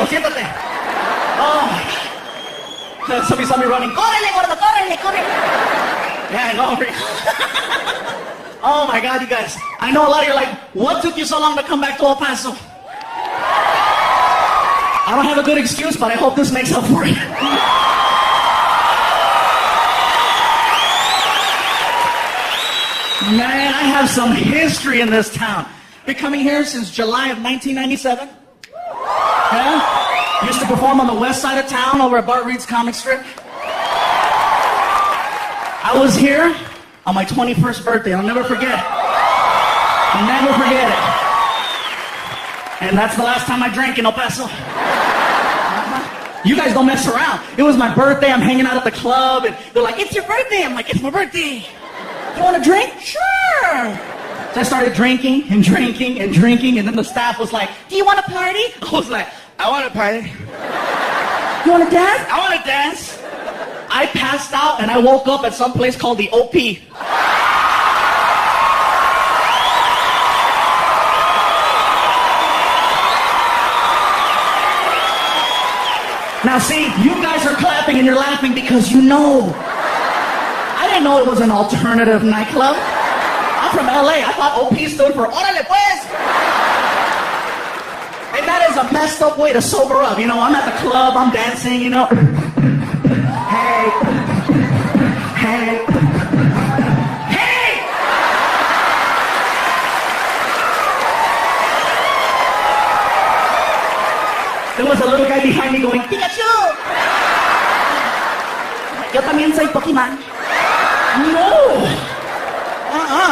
rápido, siéntate. Oh my God. Somebody saw me running. Córrele, gordo, córrele, córrele. Yeah, go over. Oh my God, you guys. I know a lot of you are like, what took you so long to come back to El Paso? I don't have a good excuse, but I hope this makes up for it. Man, I have some history in this town. Been coming here since July of 1997. Yeah? Used to perform on the west side of town over at Bart Reed's comic strip. I was here on my 21st birthday. I'll never forget it. I'll never forget it. And that's the last time I drank in El Paso. You guys don't mess around. It was my birthday. I'm hanging out at the club, and they're like, it's your birthday. I'm like, it's my birthday. You want a drink? Sure. So I started drinking, and then the staff was like, do you want a party? I was like, I want a party. You want to dance? I want to dance. I passed out, and I woke up at some place called the OP. Now see, you guys are clapping and you're laughing because you know. I didn't know it was an alternative nightclub. I'm from LA. I thought OP stood for Órale pues. And that is a messed up way to sober up. You know, I'm at the club, I'm dancing, you know. Hey. Hey. Hey! There was a little guy behind me going, Pikachu! Yo también soy Pokemon. No!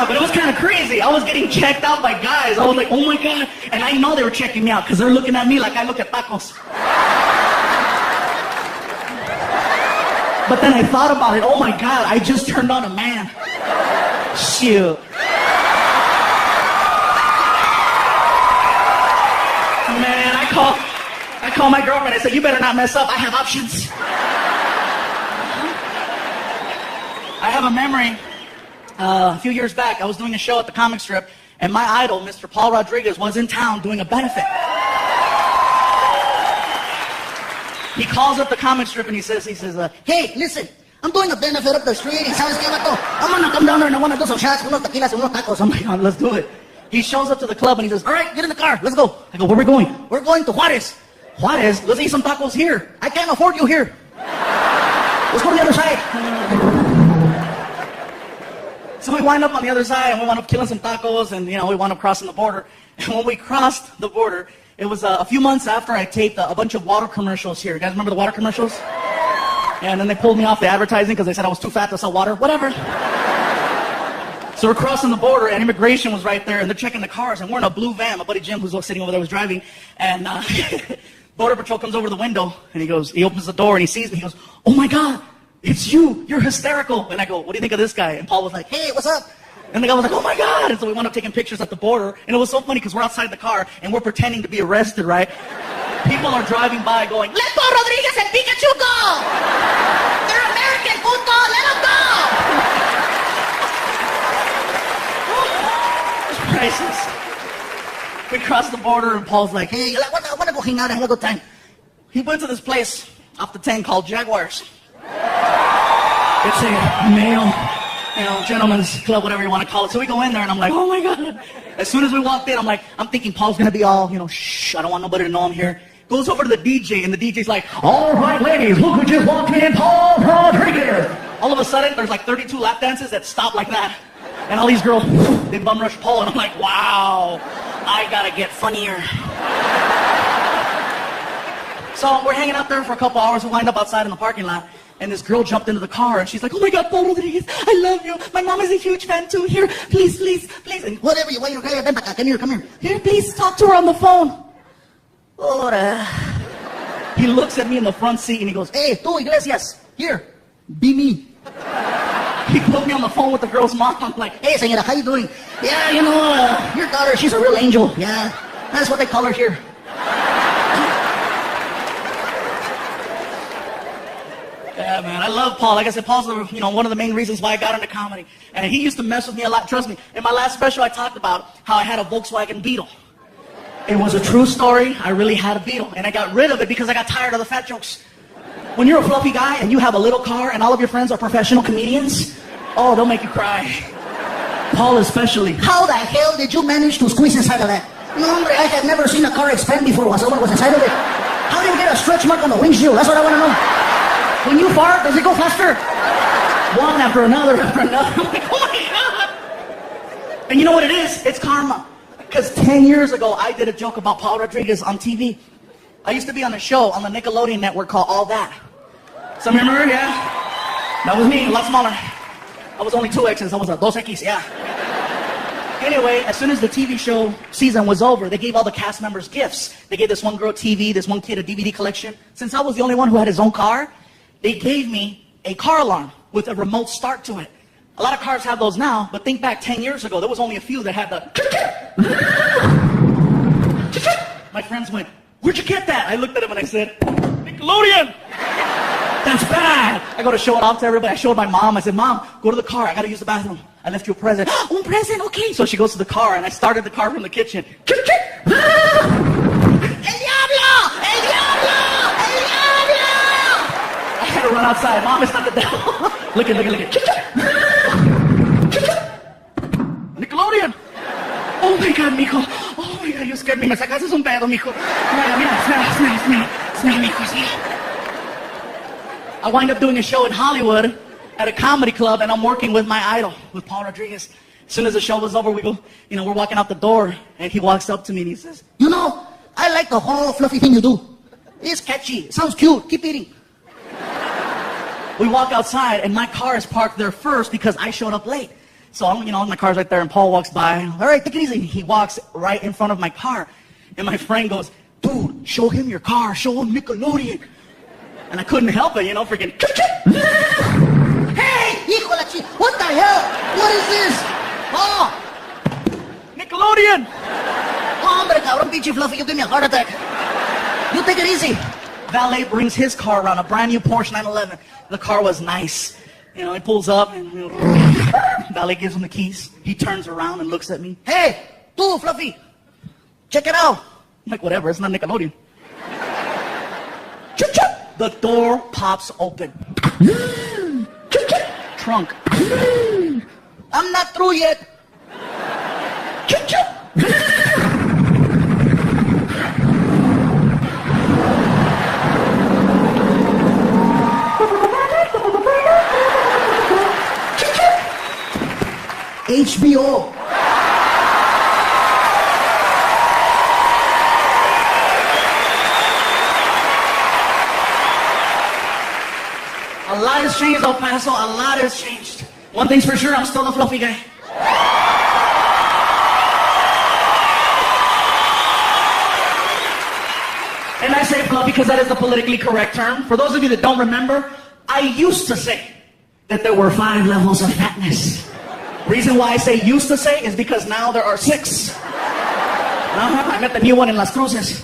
But it was kind of crazy. I was getting checked out by guys. I was like, oh my God. And I know they were checking me out because they're looking at me like I look at tacos. But then I thought about it. Oh my God, I just turned on a man. Shoot. Man, I call my girlfriend. I said, you better not mess up. I have options. I have a memory. A few years back, I was doing a show at the comic strip, and my idol, Mr. Paul Rodriguez, was in town doing a benefit. He calls up the comic strip and he says, hey, listen, I'm doing a benefit up the street. ¿Sabes qué, vato? I'm gonna come down there and I wanna do some shots, unos tequilas, unos tacos. I'm like, oh, let's do it. He shows up to the club and he says, all right, get in the car, let's go. I go, where are we going? We're going to Juarez. Juarez? Let's eat some tacos here. I can't afford you here. Let's go to the other side. So we wind up on the other side and we wound up killing some tacos and, you know, we wound up crossing the border. And when we crossed the border, it was a few months after I taped a bunch of water commercials here. You guys remember the water commercials? Yeah, and then they pulled me off the advertising because they said I was too fat to sell water. Whatever. So we're crossing the border and immigration was right there and they're checking the cars and we're in a blue van. My buddy Jim, who's sitting over there, was driving. And Border Patrol comes over the window and he opens the door and he sees me. He goes, oh my God, it's you. You're hysterical. And I go, what do you think of this guy? And Paul was like, hey, what's up? And the guy was like, oh my God. And so we wound up taking pictures at the border. And it was so funny because we're outside the car and we're pretending to be arrested, right? People are driving by going, let Paul Rodriguez and Pikachu go! They're American, puto! Let them go! It's priceless. We crossed the border and Paul's like, hey, I want to go hang out and have a good time. He went to this place off the 10 called Jaguars. It's a male, gentleman's club, whatever you want to call it. So we go in there and I'm like, oh my God. As soon as we walked in, I'm thinking Paul's going to be all, shh, I don't want nobody to know I'm here. Goes over to the DJ and the DJ's like, all right, ladies, look who just walked in, Paul Rodriguez. All of a sudden, there's like 32 lap dances that stop like that. And all these girls, they bum rush Paul and I'm like, wow, I got to get funnier. So we're hanging out there for a couple hours. We wind up outside in the parking lot. And this girl jumped into the car and she's like, oh my God, Paul Rodriguez, I love you. My mom is a huge fan too. Here, please, please, please. And whatever you want, come here. Here, please talk to her on the phone. Ora. He looks at me in the front seat and he goes, hey, tú, Iglesias, here, be me. He put me on the phone with the girl's mom. I'm like, hey, señora, how you doing? Yeah, your daughter, she's a real angel. Yeah, that's what they call her here. Yeah, man, I love Paul. Like I said, Paul's one of the main reasons why I got into comedy. And he used to mess with me a lot. Trust me, in my last special, I talked about how I had a Volkswagen Beetle. It was a true story. I really had a Beetle, and I got rid of it because I got tired of the fat jokes. When you're a fluffy guy and you have a little car and all of your friends are professional comedians, oh, they'll make you cry. Paul especially. How the hell did you manage to squeeze inside of that? No, hombre, I have never seen a car expand before while someone was inside of it. How do you get a stretch mark on the windshield? That's what I want to know. When you fart, does it go faster? One after another after another. I'm like, oh my God. And you know what it is? It's karma. Because 10 years ago, I did a joke about Paul Rodriguez on TV. I used to be on a show on the Nickelodeon network called All That. Some remember? Yeah? That was me, a lot smaller. I was only 2X's, I was a 2X, yeah. Anyway, as soon as the TV show season was over, they gave all the cast members gifts. They gave this one girl TV, this one kid a DVD collection. Since I was the only one who had his own car, they gave me a car alarm with a remote start to it. A lot of cars have those now, but think back 10 years ago, there was only a few that had the... My friends went, where'd you get that? I looked at him and I said, Nickelodeon! That's bad! I go to show it off to everybody. I showed my mom. I said, Mom, go to the car. I gotta use the bathroom. I left you a present. Oh, a present? Okay. So she goes to the car and I started the car from the kitchen. El diablo! El diablo! El diablo! I had to run outside. Mom, it's not the devil. Look at. Nickelodeon! Oh my God, mijo. Oh my God, you scared me. Me sacaste un pedo, mijo. Mira, smell, mijo, smell. I wind up doing a show in Hollywood at a comedy club, and I'm working with my idol, with Paul Rodriguez. As soon as the show was over, we're walking out the door, and he walks up to me and he says, you know, I like the whole fluffy thing you do. It's catchy. It sounds cute. Keep eating. We walk outside, and my car is parked there first because I showed up late. So, my car's right there, and Paul walks by. All right, take it easy. He walks right in front of my car, and my friend goes, dude, show him your car. Show him Nickelodeon. And I couldn't help it, freaking... Hey, hijo la chi... What the hell? What is this? Oh! Nickelodeon! Hombre, cabrón, pinche fluffy, you give me a heart attack. You take it easy. Valet brings his car around, a brand new Porsche 911. The car was nice. He pulls up, and Valet gives him the keys. He turns around and looks at me. Hey, tú, Fluffy, check it out. I'm like, whatever, it's not Nickelodeon. Choo-choo! The door pops open. Trunk. I'm not through yet. HBO. A lot has changed, El Paso. A lot has changed. One thing's for sure, I'm still the fluffy guy. And I say fluffy because that is the politically correct term. For those of you that don't remember, I used to say that there were 5 levels of fatness. Reason why I say used to say is because now there are 6. I met the new one in Las Cruces.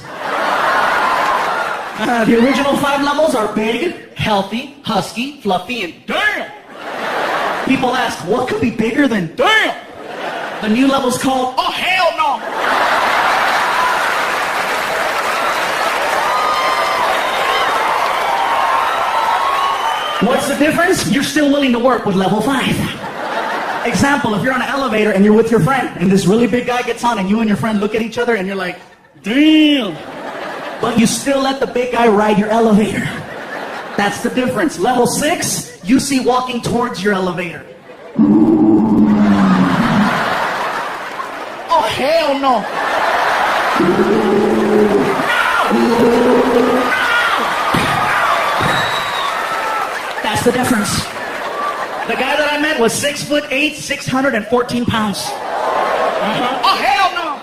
The original 5 levels are big, healthy, husky, fluffy, and damn! People ask, what could be bigger than damn? The new level's called, oh hell no! What's the difference? You're still willing to work with level 5. Example, if you're on an elevator and you're with your friend, and this really big guy gets on, and you and your friend look at each other, and you're like, damn! But you still let the big guy ride your elevator. That's the difference. Level 6, you see walking towards your elevator. Oh, hell no. That's the difference. The guy that I met was 6'8", 614 pounds. Oh, hell no.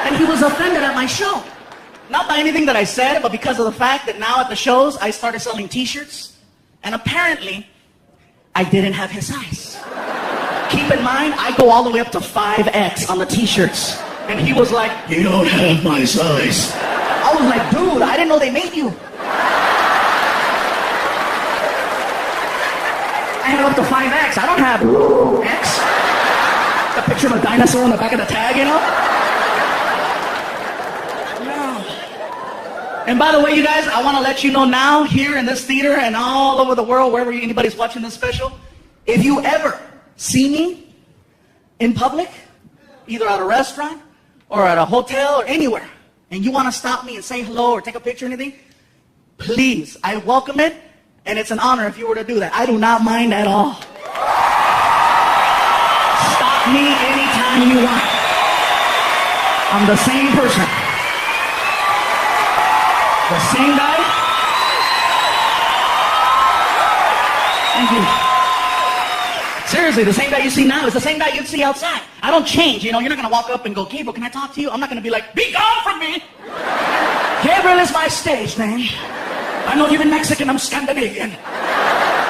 And he was offended at my show. Not by anything that I said, but because of the fact that now at the shows, I started selling t-shirts. And apparently, I didn't have his size. Keep in mind, I go all the way up to 5X on the t-shirts. And he was like, you don't have my size. I was like, dude, I didn't know they made you. I have up to 5X. I don't have X. The picture of a dinosaur on the back of the tag, And by the way, you guys, I want to let you know now, here in this theater and all over the world, wherever anybody's watching this special, if you ever see me in public, either at a restaurant or at a hotel or anywhere, and you want to stop me and say hello or take a picture or anything, please, I welcome it, and it's an honor if you were to do that. I do not mind at all. Stop me anytime you want. I'm the same person. The same guy. Thank you. Seriously, the same guy you see now is the same guy you'd see outside. I don't change, you know. You're not going to walk up and go, Gabriel, can I talk to you? I'm not going to be like, be gone from me. Gabriel is my stage name. I'm not even Mexican, I'm Scandinavian.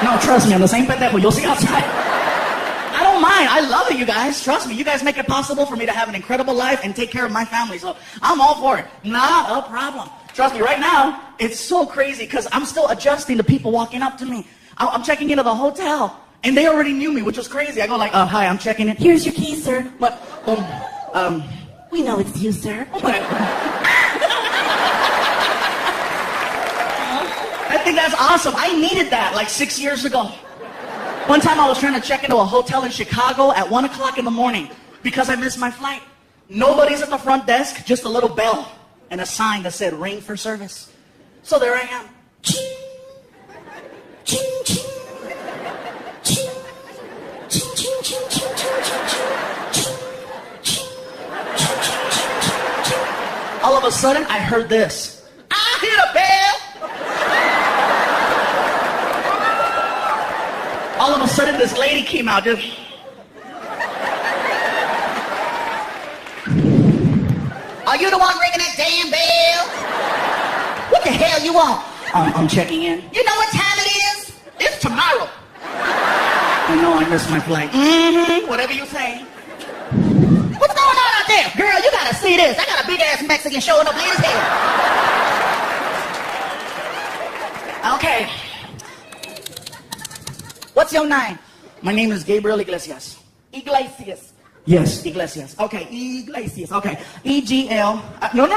No, trust me, I'm the same pendejo you'll see outside. I don't mind. I love it, you guys. Trust me. You guys make it possible for me to have an incredible life and take care of my family. So I'm all for it. Not a problem. Trust me, right now, it's so crazy because I'm still adjusting to people walking up to me. I'm checking into the hotel, and they already knew me, which was crazy. I go like, hi, I'm checking in. Here's your key, sir. But, We know it's you, sir. I think that's awesome. I needed that like 6 years ago. One time I was trying to check into a hotel in Chicago at 1 o'clock in the morning because I missed my flight. Nobody's at the front desk, just a little bell and a sign that said ring for service. So there I am. Ching, ching, ching, ching, ching, ching, ching, ching, ching, ching. All of a sudden, I heard this. I hit a bell. All of a sudden, this lady came out. Just, Are you the one ringing that damn bell? What the hell you want? I'm checking in. You know what time it is? It's tomorrow. I know I missed my flight. Whatever you say. What's going on out there? Girl, you gotta see this. I got a big ass Mexican showing up late as hell. Okay. What's your name? My name is Gabriel Iglesias. Iglesias. Yes, Iglesias. Okay, Iglesias. Okay, E-G-L. No.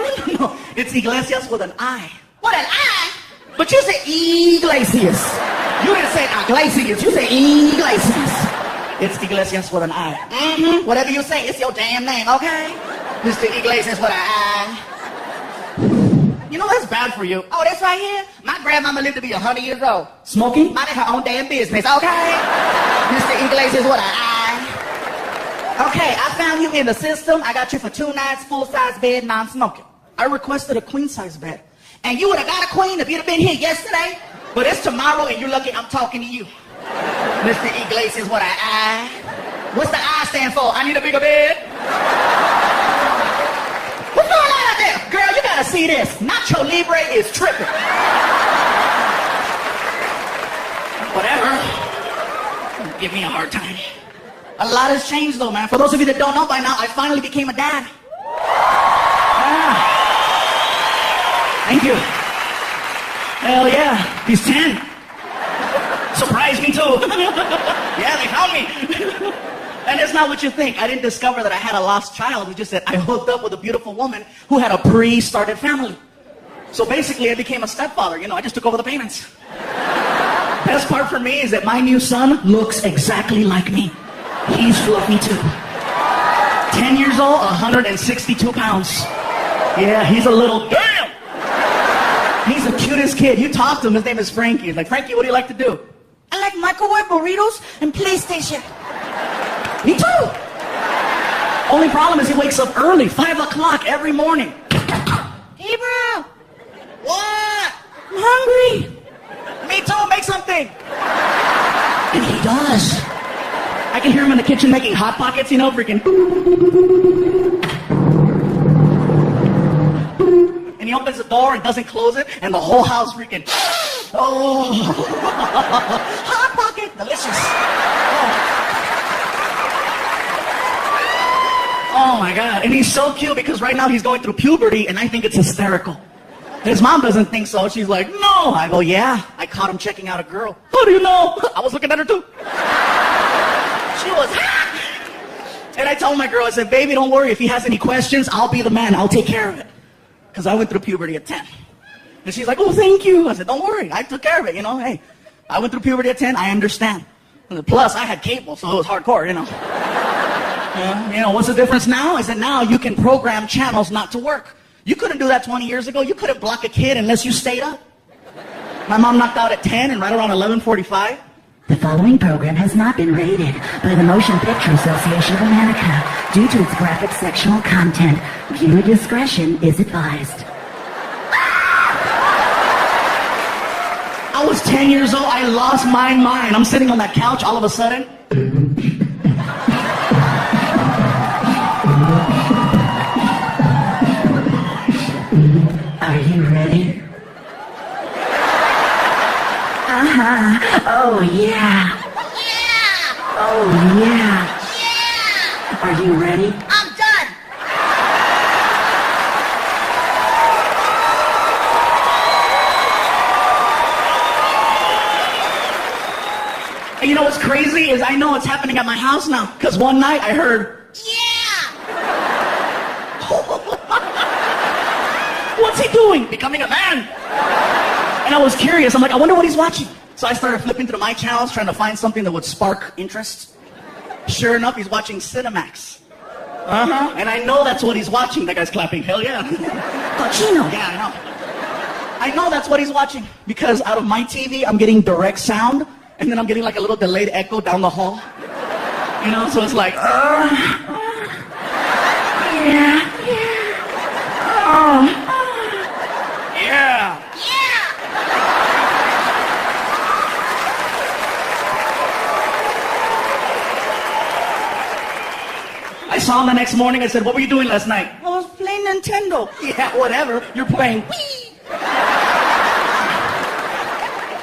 It's Iglesias with an I. What, an I? But you say Iglesias. You didn't say Iglesias. You say Iglesias. It's Iglesias with an I. Whatever you say, it's your damn name, okay? Mr. Iglesias with an I. You know, that's bad for you. Oh, this right here? My grandmama lived to be 100 years old. Smoking? Minding her own damn business, okay? Mr. Iglesias with an I. Okay, I found you in the system. I got you for 2 nights, full-size bed, non-smoking. I requested a queen-size bed. And you would have got a queen if you'd have been here yesterday. But it's tomorrow and you're lucky I'm talking to you. Mr. Iglesias with an I. What's the I stand for? I need a bigger bed. What's going on out there? Girl, you gotta see this. Nacho Libre is tripping. Whatever. Give me a hard time. A lot has changed though, man. For those of you that don't know by now, I finally became a dad. Thank you. Hell yeah. He's 10. Surprised me too. Yeah, they found me. And it's not what you think. I didn't discover that I had a lost child. It's just that I hooked up with a beautiful woman who had a pre-started family. So basically, I became a stepfather. You know, I just took over the payments. Best part for me is that my new son looks exactly like me. He's fluffy too. 10 years old, 162 pounds. Yeah, he's a little, damn! He's the cutest kid. You talk to him, his name is Frankie. He's like, Frankie, what do you like to do? I like microwave burritos and PlayStation. Me too. Only problem is he wakes up early, 5 o'clock every morning. Hey, bro. What? I'm hungry. Me too, make something. And he does. I can hear him in the kitchen making Hot Pockets, you know, freaking. And he opens the door and doesn't close it, and the whole house freaking. Oh. Hot Pocket, delicious. Oh my God, and he's so cute because right now he's going through puberty, and I think it's hysterical. His mom doesn't think so. She's like, no. I go, yeah, I caught him checking out a girl. How do you know? I was looking at her too. She was hot. And I told my girl, I said, baby, don't worry. If he has any questions, I'll be the man. I'll take care of it. Because I went through puberty at 10. And she's like, oh, thank you. I said, don't worry. I took care of it, you know. Hey, I went through puberty at 10. I understand. Plus, I had cable, so it was hardcore, you know. What's the difference now? Is that now you can program channels not to work. You couldn't do that 20 years ago. You couldn't block a kid unless you stayed up. My mom knocked out at 10, and right around 11:45. The following program has not been rated by the Motion Picture Association of America due to its graphic sexual content. Viewer discretion is advised. I was 10 years old. I lost my mind. I'm sitting on that couch all of a sudden. Are you ready? Oh, yeah. Yeah! Oh, yeah. Yeah! Are you ready? I'm done! And you know what's crazy is I know what's happening at my house now. Because one night I heard, Yeah! what's he doing? Becoming a man. And I was curious. I'm like, I wonder what he's watching. So I started flipping through my channels, trying to find something that would spark interest. Sure enough, he's watching Cinemax. And I know that's what he's watching. That guy's clapping. Hell yeah. Cochino. Yeah, I know. I know that's what he's watching. Because out of my TV, I'm getting direct sound. And then I'm getting like a little delayed echo down the hall. You know, so it's like, yeah. Yeah. Yeah! I saw him the next morning. I said, what were you doing last night? I was playing Nintendo. Yeah, whatever. You're playing Wii.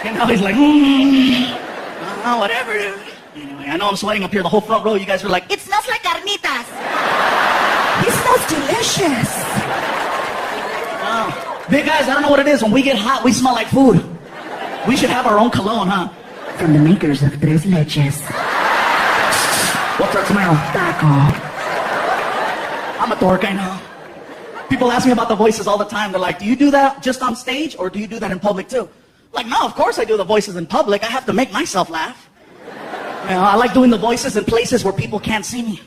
And now he's like, whatever. Anyway, I know I'm sweating up here. The whole front row, you guys were like, It smells like carnitas! He smells delicious. oh. Big guys, I don't know what it is. When we get hot, we smell like food. We should have our own cologne, huh? From the makers of Tres Leches. What's that smell? Taco. I'm a dork, I know. People ask me about the voices all the time. They're like, do you do that just on stage or do you do that in public too? Like, no, of course I do the voices in public. I have to make myself laugh. I like doing the voices in places where people can't see me.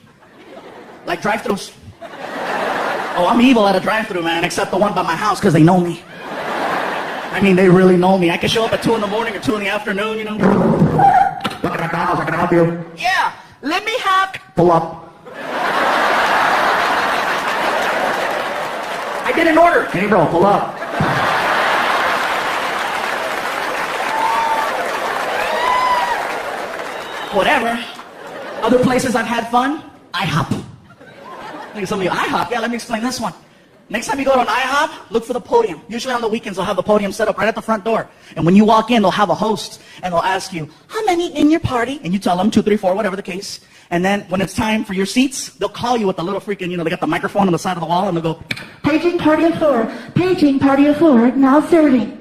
Like drive-thrus. Oh, I'm evil at a drive-thru, man, except the one by my house because they know me. I mean, they really know me. I can show up at 2 in the morning or 2 in the afternoon, you know. Look at McDonald's, I can help you. Yeah, let me have... Pull up. I did an order. Hey, bro, pull up. Whatever. Other places I've had fun, IHOP. Look at some of you, IHOP? Yeah, let me explain this one. Next time you go to an IHOP, look for the podium. Usually on the weekends, they'll have the podium set up right at the front door. And when you walk in, they'll have a host, and they'll ask you, how many in your party? And you tell them 2, 3, 4, whatever the case. And then when it's time for your seats, they'll call you with the little freaking, they got the microphone on the side of the wall, and they'll go, Paging party of 4. Paging party of 4. Now serving.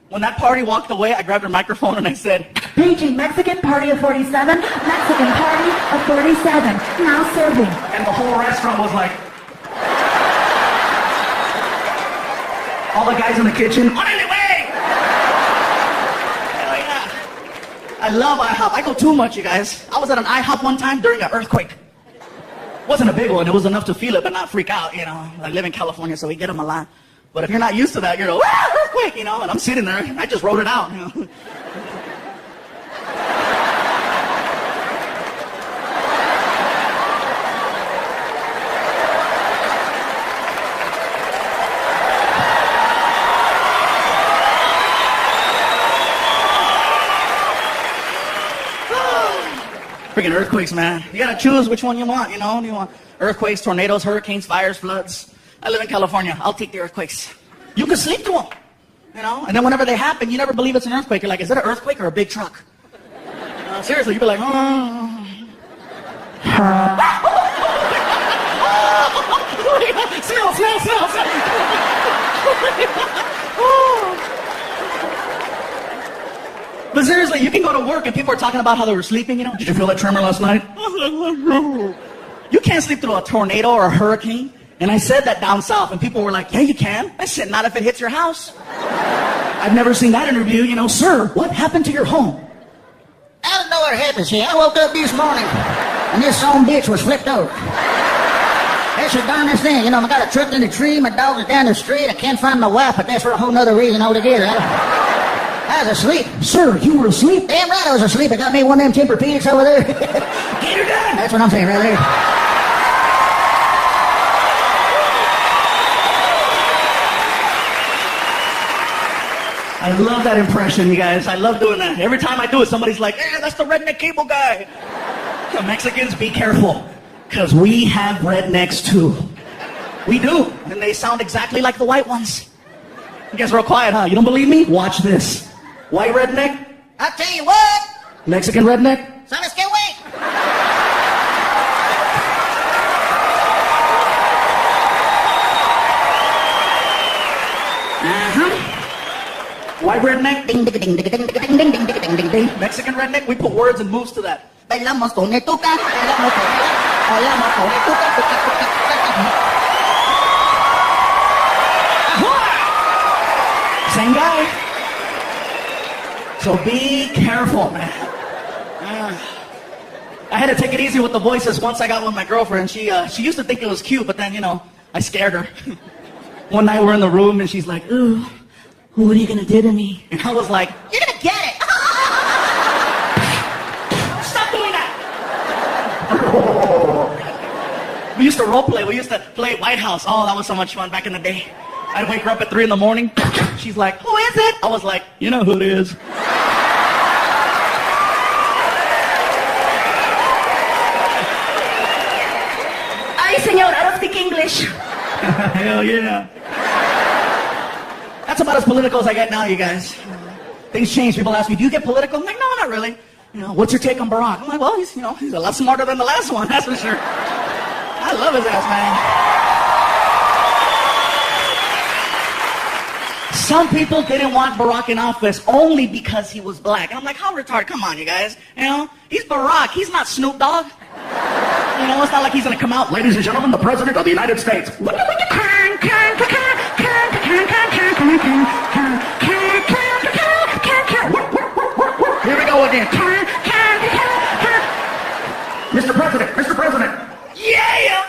when that party walked away, I grabbed her microphone and I said, Paging Mexican party of 47. Mexican party of 47. Now serving. and the whole restaurant was like, all the guys in the kitchen, on the way! Hell yeah. I love IHOP. I go too much, you guys. I was at an IHOP one time during an earthquake. Wasn't a big one. It was enough to feel it, but not freak out, I live in California, so we get them a lot. But if you're not used to that, you're like, earthquake, and I'm sitting there. I just wrote it out, Freaking earthquakes, man. You gotta choose which one you want, Do you want earthquakes, tornadoes, hurricanes, fires, floods? I live in California. I'll take the earthquakes. You can sleep through them, And then whenever they happen, you never believe it's an earthquake. You're like, is it an earthquake or a big truck? Seriously, you'd be like, Smell. But seriously, you can go to work and people are talking about how they were sleeping, Did you feel that tremor last night? You can't sleep through a tornado or a hurricane. And I said that down south, and people were like, yeah, you can. I said, not if it hits your house. I've never seen that interview, sir, what happened to your home? I don't know what happened, see. I woke up this morning, and this son bitch was flipped over. That's the darndest thing, I got a truck in the tree, my dog is down the street, I can't find my wife, but that's for a whole nother reason altogether. I was asleep. Sir, you were asleep? Damn right I was asleep. I got me one of them Tempur-Pedics over there. Get her done. That's what I'm saying right there. I love that impression, you guys. I love doing that. Every time I do it, somebody's like, hey, that's the redneck cable guy. The Mexicans, be careful, because we have rednecks too. We do, and they sound exactly like the white ones. You guys are real quiet, huh? You don't believe me? Watch this. White redneck, I'll tell you what. Mexican redneck. Sabes que wait. White redneck, Ding, ding, ding, ding, ding, ding, ding, ding, ding, ding, ding, ding. Mexican redneck, we put words and moves to that. Bailamos con el tuca, bailamos con el tuca, tuca, tuca, tuca. Same guy. So be careful, man. I had to take it easy with the voices once I got with my girlfriend. She used to think it was cute, but then, I scared her. One night we're in the room and she's like, ooh, what are you gonna do to me? And I was like, You're gonna get it. stop doing that! We used to role play. We used to play White House. Oh, that was so much fun back in the day. I'd wake her up at 3 in the morning. She's like, who is it? I was like, you know who it is. Ay, señor, I don't speak English. Hell yeah. That's about as political as I get now, you guys. Things change. People ask me, do you get political? I'm like, no, not really. What's your take on Barack? I'm like, well, he's a lot smarter than the last one, that's for sure. I love his ass, man. Some people didn't want Barack in office only because he was black. And I'm like, how retarded? Come on, you guys. He's Barack. He's not Snoop Dogg. It's not like he's going to come out, ladies and gentlemen, the President of the United States. Here we go again. Mr. President, Mr. President. Yeah!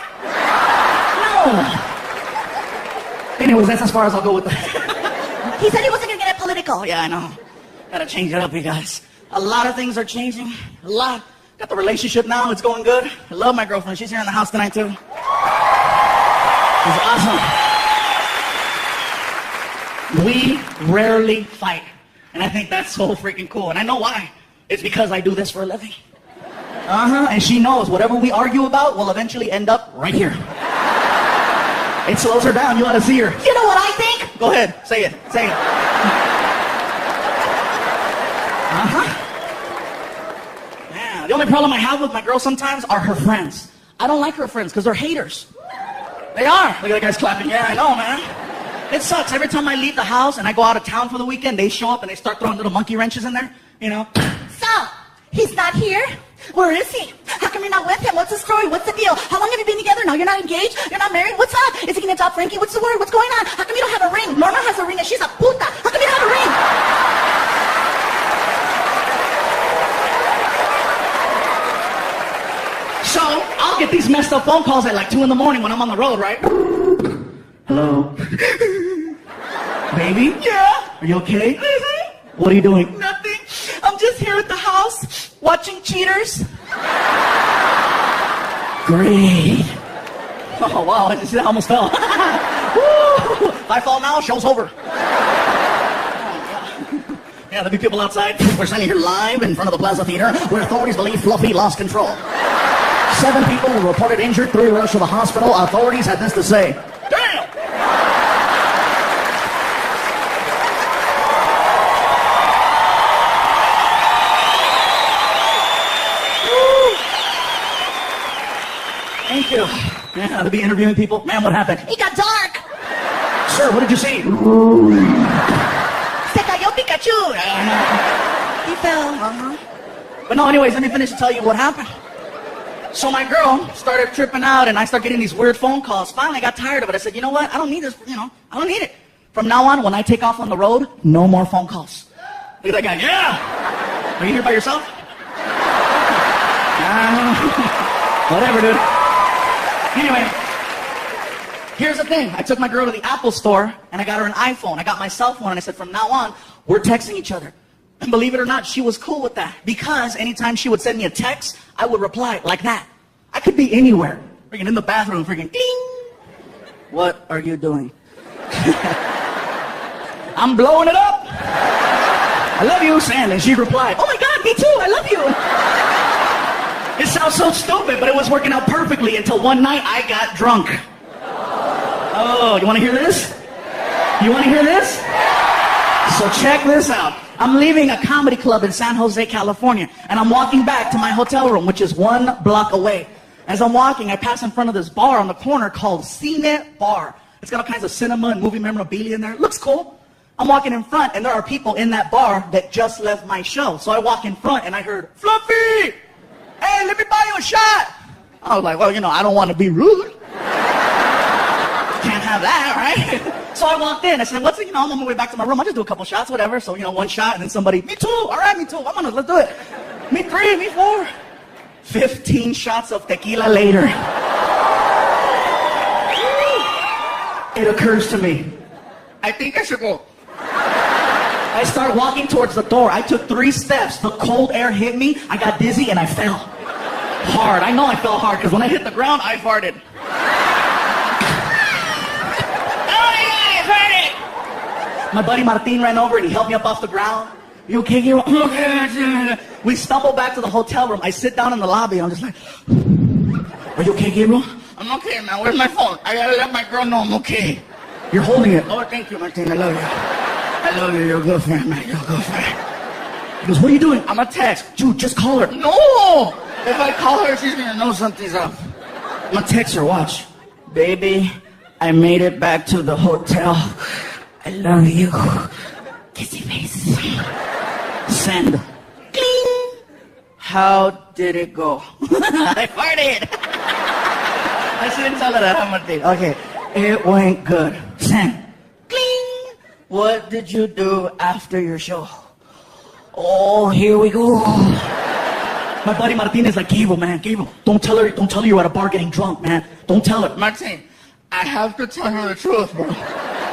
No. Anyways, that's as far as I'll go with that. He said he wasn't gonna get political. Oh, yeah, I know. Gotta change it up, you guys. A lot of things are changing. A lot. Got the relationship now. It's going good. I love my girlfriend. She's here in the house tonight, too. It's awesome. We rarely fight. And I think that's so freaking cool. And I know why. It's because I do this for a living. And she knows whatever we argue about will eventually end up right here. It slows her down. You ought to see her. You know what I think? Go ahead. Say it. Say it. Yeah. The only problem I have with my girl sometimes are her friends. I don't like her friends because they're haters. They are. Look at that guy's clapping. Yeah, I know, man. It sucks. Every time I leave the house and I go out of town for the weekend, they show up and they start throwing little monkey wrenches in there. So, he's not here? Where is he? How come you're not with him? What's the story? What's the deal? How long have you been together? No, you're not engaged? You're not married? What's up? Is he gonna adopt Frankie? What's the word? What's going on? How come you don't have a ring? Norma has a ring and she's a puta. How come you don't have a ring? So, I'll get these messed up phone calls at like 2 in the morning when I'm on the road, right? Hello? Baby? Yeah. Are you okay? Mm-hmm. What are you doing? Nothing. I'm just here at the house watching Cheaters. Great. Oh, wow. I just almost fell. Woo! If I fall now, show's over. Yeah, there'll be people outside. We're standing here live in front of the Plaza Theater where authorities believe Fluffy lost control. 7 people were reported injured, 3 rushed to the hospital. Authorities had this to say. Damn! Thank you. Yeah, to be interviewing people. Man, what happened? It got dark. Sir, what did you see? Se cayó Pikachu. He fell. But no, anyways, let me finish to tell you what happened. So my girl started tripping out, and I started getting these weird phone calls. Finally, I got tired of it. I said, you know what? I don't need this, I don't need it. From now on, when I take off on the road, no more phone calls. Look at that guy, yeah! Are you here by yourself? Whatever, dude. Anyway, here's the thing. I took my girl to the Apple store, and I got her an iPhone. I got my cell phone, and I said, from now on, we're texting each other. And believe it or not, she was cool with that. Because anytime she would send me a text, I would reply like that. I could be anywhere. Freaking in the bathroom, freaking ding. What are you doing? I'm blowing it up. I love you, Sam. And she replied, oh my God, me too, I love you. It sounds so stupid, but it was working out perfectly until one night I got drunk. Oh, you want to hear this? You want to hear this? So check this out. I'm leaving a comedy club in San Jose, California, and I'm walking back to my hotel room, which is 1 block away. As I'm walking, I pass in front of this bar on the corner called Cine Bar. It's got all kinds of cinema and movie memorabilia in there. It looks cool. I'm walking in front, and there are people in that bar that just left my show. So I walk in front, and I heard, Fluffy! Hey, let me buy you a shot! I was like, well, I don't want to be rude. Can't have that, right? So I walked in. I said, I'm on my way back to my room. I'll just do a couple shots, whatever. So, 1 shot, and then somebody, me too. All right, me too. Let's do it. Me 3, me 4. 15 shots of tequila later. It occurs to me, I think I should go. I start walking towards the door. I took 3 steps. The cold air hit me. I got dizzy, and I fell. Hard. I know I fell hard, because when I hit the ground, I farted. My buddy Martin ran over and he helped me up off the ground. You okay, Gabriel? Okay. We stumble back to the hotel room. I sit down in the lobby. I'm just like, are you okay, Gabriel? I'm okay, man. Where's my phone? I gotta let my girl know I'm okay. You're holding it. Oh, thank you, Martin. I love you. I love you. You're a good friend, man. You're a good friend. He goes, what are you doing? I'm gonna text. Dude, just call her. No! If I call her, she's gonna know something's up. I'm gonna text her. Watch. Baby, I made it back to the hotel. I love you. Kissy face. Send. Cling. How did it go? I farted. I shouldn't tell her that, Martin. Okay. It went good. Send. Cling. What did you do after your show? Oh, here we go. My buddy Martin is like, Gabriel, man, Gabriel, don't tell her you're at a bar getting drunk, man. Don't tell her. Martin, I have to tell her the truth, bro.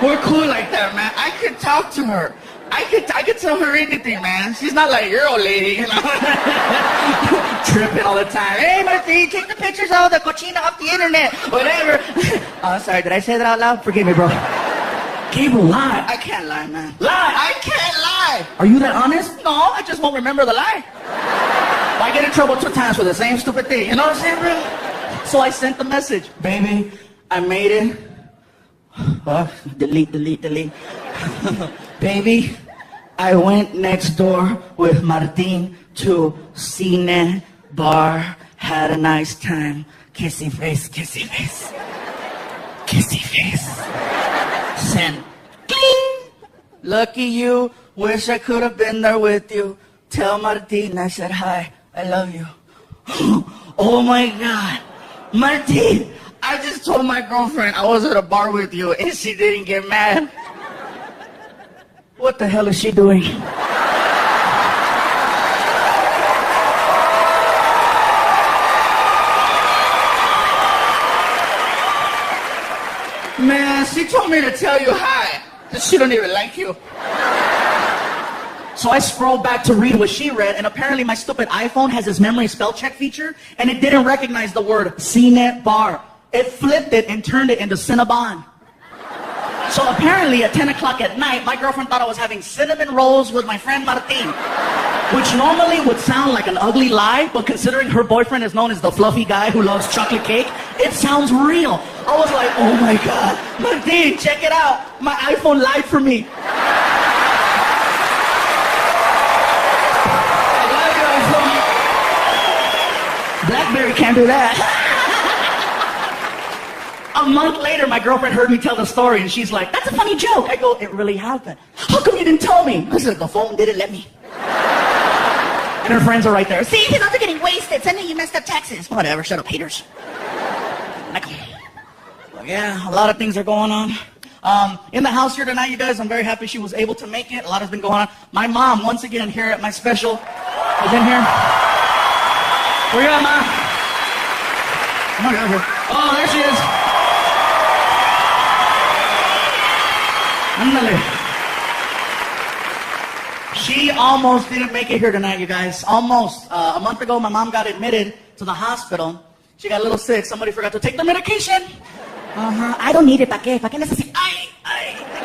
We're cool like that, man. I could talk to her. I could tell her anything, man. She's not like your old lady, tripping all the time. Hey, Martin, take the pictures of the cochina off the internet. Whatever. Oh, sorry, did I say that out loud? Forgive me, bro. Gabriel, lie. I can't lie, man. Lie. I can't lie. Are you that honest? No, I just won't remember the lie. I get in trouble 2 times for the same stupid thing. You know what I'm saying, bro? So I sent the message. Baby, I made it. Delete. Baby, I went next door with Martin to Cine Bar. Had a nice time. Kissy face, kissy face. Kissy face. Send. Cling. Lucky you. Wish I could have been there with you. Tell Martin I said hi. I love you. Oh my God. Martin, I just told my girlfriend I was at a bar with you and she didn't get mad. What the hell is she doing? Man, she told me to tell you hi. She don't even like you. So I scrolled back to read what she read, and apparently my stupid iPhone has this memory spell check feature, and it didn't recognize the word Cine Bar. It flipped it and turned it into Cinnabon. So apparently at 10 o'clock at night, my girlfriend thought I was having cinnamon rolls with my friend Martin, which normally would sound like an ugly lie, but considering her boyfriend is known as the fluffy guy who loves chocolate cake, it sounds real. I was like, oh my God, Martin, check it out. My iPhone lied for me. BlackBerry can't do that. A month later, my girlfriend heard me tell the story, and she's like, that's a funny joke. I go, it really happened. How come you didn't tell me? I said, the phone didn't let me. And her friends are right there. See, he's also getting wasted. Suddenly you messed up taxes. Whatever, shut up, haters. Like, yeah, a lot of things are going on. In the house here tonight, you guys, I'm very happy she was able to make it. A lot has been going on. My mom, once again, here at my special, is in here. Where you at, Ma? Come on, get over here. Oh, there she is. Ándale. She almost didn't make it here tonight, you guys. Almost. A month ago, my mom got admitted to the hospital. She got a little sick. Somebody forgot to take the medication. I don't need it. ¿Para qué? ¿Para qué necesito?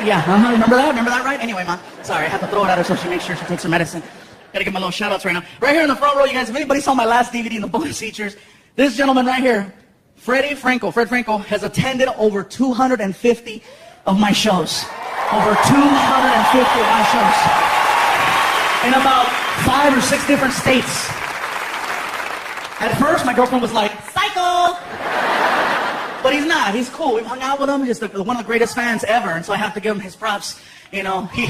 Yeah, remember that? Remember that, right? Anyway, Mom, sorry, I have to throw it at her so she makes sure she takes her medicine. Gotta give my little shout-outs right now. Right here in the front row, you guys, if anybody saw my last DVD in the bonus features, this gentleman right here, Fred Franco, has attended over 250 of my shows. Over 250 of my shows. In about 5 or 6 different states. At first, my girlfriend was like, Psycho! but he's not. He's cool. We've hung out with him. He's one of the greatest fans ever, and so I have to give him his props. You know, he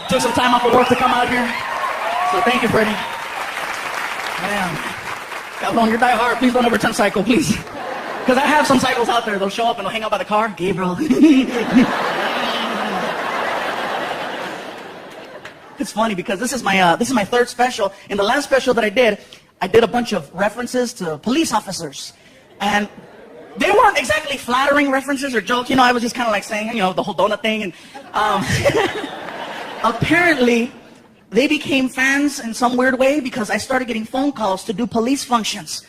took some time off of work to come out here. So thank you, Freddie. Man, Gabriel, you're die hard. Please don't ever turn psycho, please. Because I have some psychos out there. They'll show up and they'll hang out by the car. Gabriel. It's funny because this is my third special. In the last special that I did a bunch of references to police officers, and they weren't exactly flattering references or jokes. You know, I was just kind of like saying, you know, the whole donut thing. And apparently, they became fans in some weird way because I started getting phone calls to do police functions.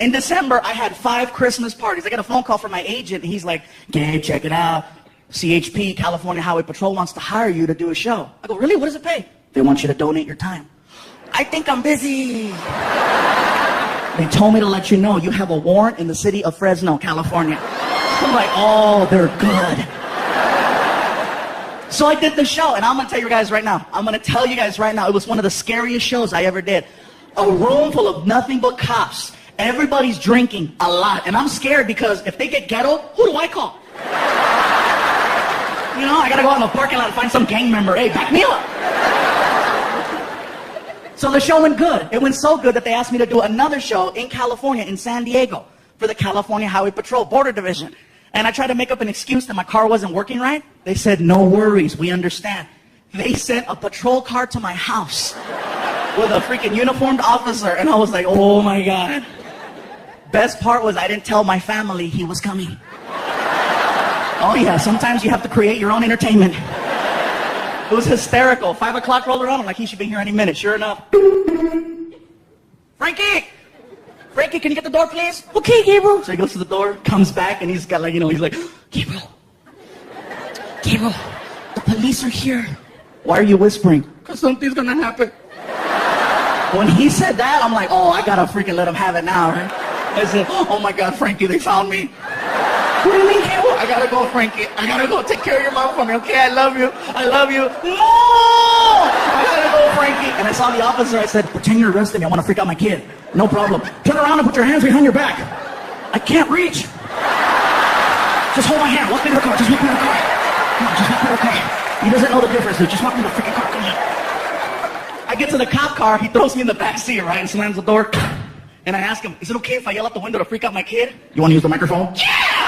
In December, I had 5 Christmas parties. I got a phone call from my agent. And he's like, Gabe, check it out. CHP, California Highway Patrol, wants to hire you to do a show. I go, really? What does it pay? They want you to donate your time. I think I'm busy. They told me to let you know you have a warrant in the city of Fresno, California. I'm like, oh, they're good. So I did the show, and I'm going to tell you guys right now. It was one of the scariest shows I ever did. A room full of nothing but cops. Everybody's drinking a lot, and I'm scared because if they get ghetto, who do I call? You know, I got to go out in the parking lot and find some gang member. Hey, back me up. So the show went good. It went so good that they asked me to do another show in California, in San Diego, for the California Highway Patrol Border Division. And I tried to make up an excuse that my car wasn't working right. They said, no worries, we understand. They sent a patrol car to my house with a freaking uniformed officer. And I was like, oh my God. Best part was I didn't tell my family he was coming. Oh yeah, sometimes you have to create your own entertainment. It was hysterical. 5 o'clock rolled around. I'm like, he should be here any minute. Sure enough. Frankie, can you get the door, please? Okay, Gabriel. So he goes to the door, comes back, and he's got like, you know, he's like, Gabriel, the police are here. Why are you whispering? Because something's going to happen. When he said that, I'm like, oh, I got to freaking let him have it now, right? I said, oh my God, Frankie, they found me. What do you mean, Gabriel? I gotta go, Frankie. I gotta go take care of your mom for me, okay? I love you. No! I gotta go, Frankie. And I saw the officer. I said, pretend you're arresting me. I want to freak out my kid. No problem. Turn around and put your hands behind your back. I can't reach. Just hold my hand. Walk me to the car. Just walk me to the car. Come on, just walk me to the car. He doesn't know the difference, dude. Just walk me to the freaking car. Come on. I get to the cop car. He throws me in the back seat, right? And slams the door. And I ask him, is it okay if I yell out the window to freak out my kid? You want to use the microphone? Yeah!